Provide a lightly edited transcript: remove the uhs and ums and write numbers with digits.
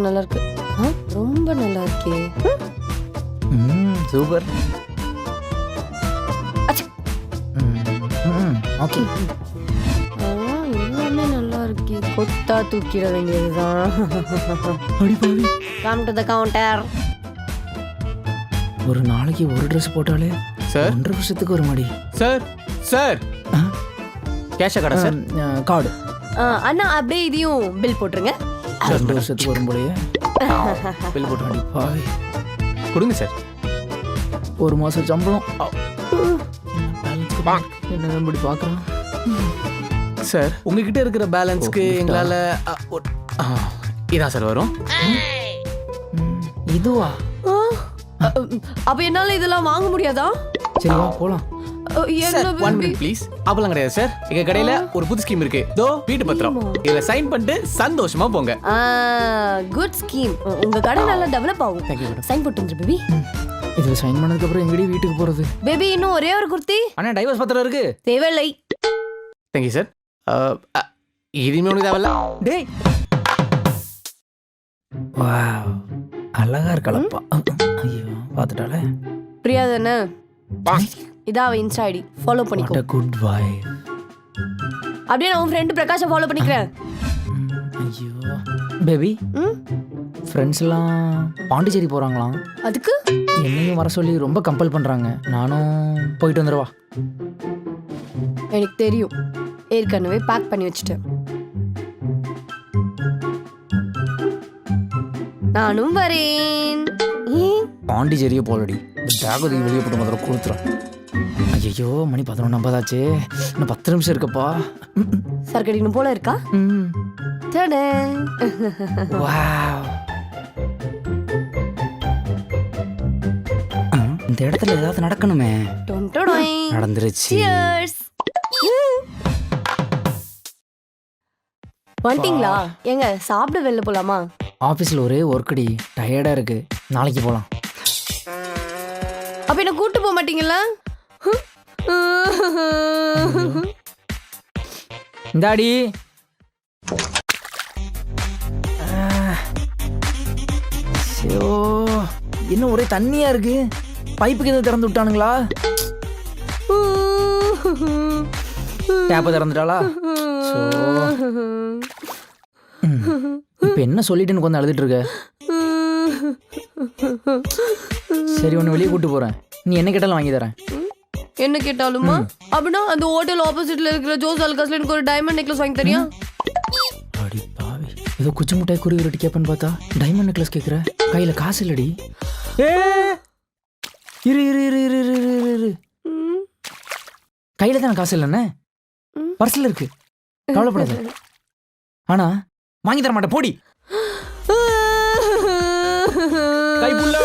நல்லா இருக்கு. ரொம்ப நல்லா இருக்கே. சூப்பர். ஓகே. எல்லாமே நல்லா இருக்கு. கொத்தா தூக்கிட வேண்டியதுதான். Come to the counter. ஒரு நாளைக்கு ஒரு ட்ரெஸ் போட்டாலே சார் 1.5 வருஷத்துக்கு ஒரு மாடி. சார் சார் கேஷ் கடை சார். கார்டு. அண்ணா அப்படியே இதையும் பில் போட்டுருங்க. 2 வருஷத்துக்கு வரும் போலயே. பில் போட்டு அடி பாவி. கொடுங்க சார். ஒரு மாசம் சம்பளம். என்ன இப்படி பார்க்குறான் சார்? உங்ககிட்ட இருக்கிற பேலன்ஸ்க்கு எங்களால் இதான் சார் வரும். இதுவா? அப்ப என்னால இதெல்லாம் வாங்க முடியாதா? சரி வா போலாம். Sir 1 minute please. அப்பலாம் கிடையாது சார். எங்க கடையில ஒரு புது ஸ்கீம் இருக்கு. தோ வீட்டு பத்திரம். இதுல சைன் பண்ணிட்டு சந்தோஷமா போங்க. Good scheme. உங்க கடை நல்லா டெவலப் ஆகும். சைன் போட்டுங்க பேபி. இதுல சைன் பண்ணதுக்கு அப்புறம் எங்கடி வீட்டுக்கு போறது? பேபி இன்னும் ஒரே ஒரு குர்த்தி. அண்ணா டைவர்ஸ் பத்திரம் இருக்கு. தேவையில்லை. Thank you sir. இதுமே உனக்கு தேவையில்ல. டேய் வாவ் அழகா இருக்கலப்பா. ஐயோ பாத்துட்டாலே. பிரியா தானே? இதா அவ இன்ஸ்டா ஐடி. ஃபாலோ பண்ணிக்கோ. What a good boy. அப்படியே நான் உன் ஃப்ரெண்ட் பிரகாஷை ஃபாலோ பண்ணிக்கிறேன். ஐயோ பேபி. ஃப்ரெண்ட்ஸ் எல்லாம் பாண்டிச்சேரி போறாங்களாம். அதுக்கு என்னையும் வர சொல்லி ரொம்ப கம்பல் பண்றாங்க. நானும் போயிட்டு வந்துடுவா. எனக்கு தெரியும். ஏற்கனவே பேக் பண்ணி வச்சுட்டேன். நானும் வரேன். பாண்டிச்சேரியே போலடி. இந்த பேக் ஒதுக்கி வெளியே போட்டு முதல்ல கொடுத்துறேன். ஐயோ மணி 11:50 ஆச்சு. இன்னும் 10 நிமிஷம் இருக்கப்பா. சர்க்கடிக்கணும் போல இருக்கா? தடே. வாவ். இந்த இடத்துல ஏதாவது நடக்கணுமே. நடந்துருச்சு. Cheers. வந்துட்டீங்களா? எங்க சாப்பிட வெளில போலாமா? ஆபீஸ்ல ஒரே ஒர்க்கடி. டயர்டா இருக்கு. நாளைக்கு போலாம். அப்ப என்ன கூட்டு போக மாட்டீங்களா? இந்தாடி. இன்னும் ஒரே தண்ணியா இருக்கு. பைப்புக்கு எதுவும் திறந்து விட்டானுங்களா? டேப்ப திறந்துட்டாளா? இப்ப என்ன சொல்லிட்டுன்னு கொஞ்சம் அழுதுட்டு இருக்க? சரி ஒன்னு வெளியே கூட்டு போறேன். நீ என்ன கேட்டாலும் வாங்கி தரேன். என்ன கேட்டாலுமா? அப்படின்னா அந்த ஹோட்டல் ஆப்போசிட்ல இருக்கிற ஜோஸ் அல்காஸ்ல எனக்கு ஒரு டைமண்ட் நெக்லஸ் வாங்கி தரியா? அடி பாவி. ஏதோ குச்சி முட்டாய் குருவி ரொட்டி கேப்பன்னு பார்த்தா டைமண்ட் நெக்லஸ் கேக்குற. கையில காசு இல்லடி. இரு இரு இரு இரு இரு இரு இரு. கையில தானே காசு இல்லைன்னு பர்ஸ்ல இருக்கு. கவலைப்படாத. ஆனா வாங்கி தர மாட்டேன் போடி. கை புள்ள.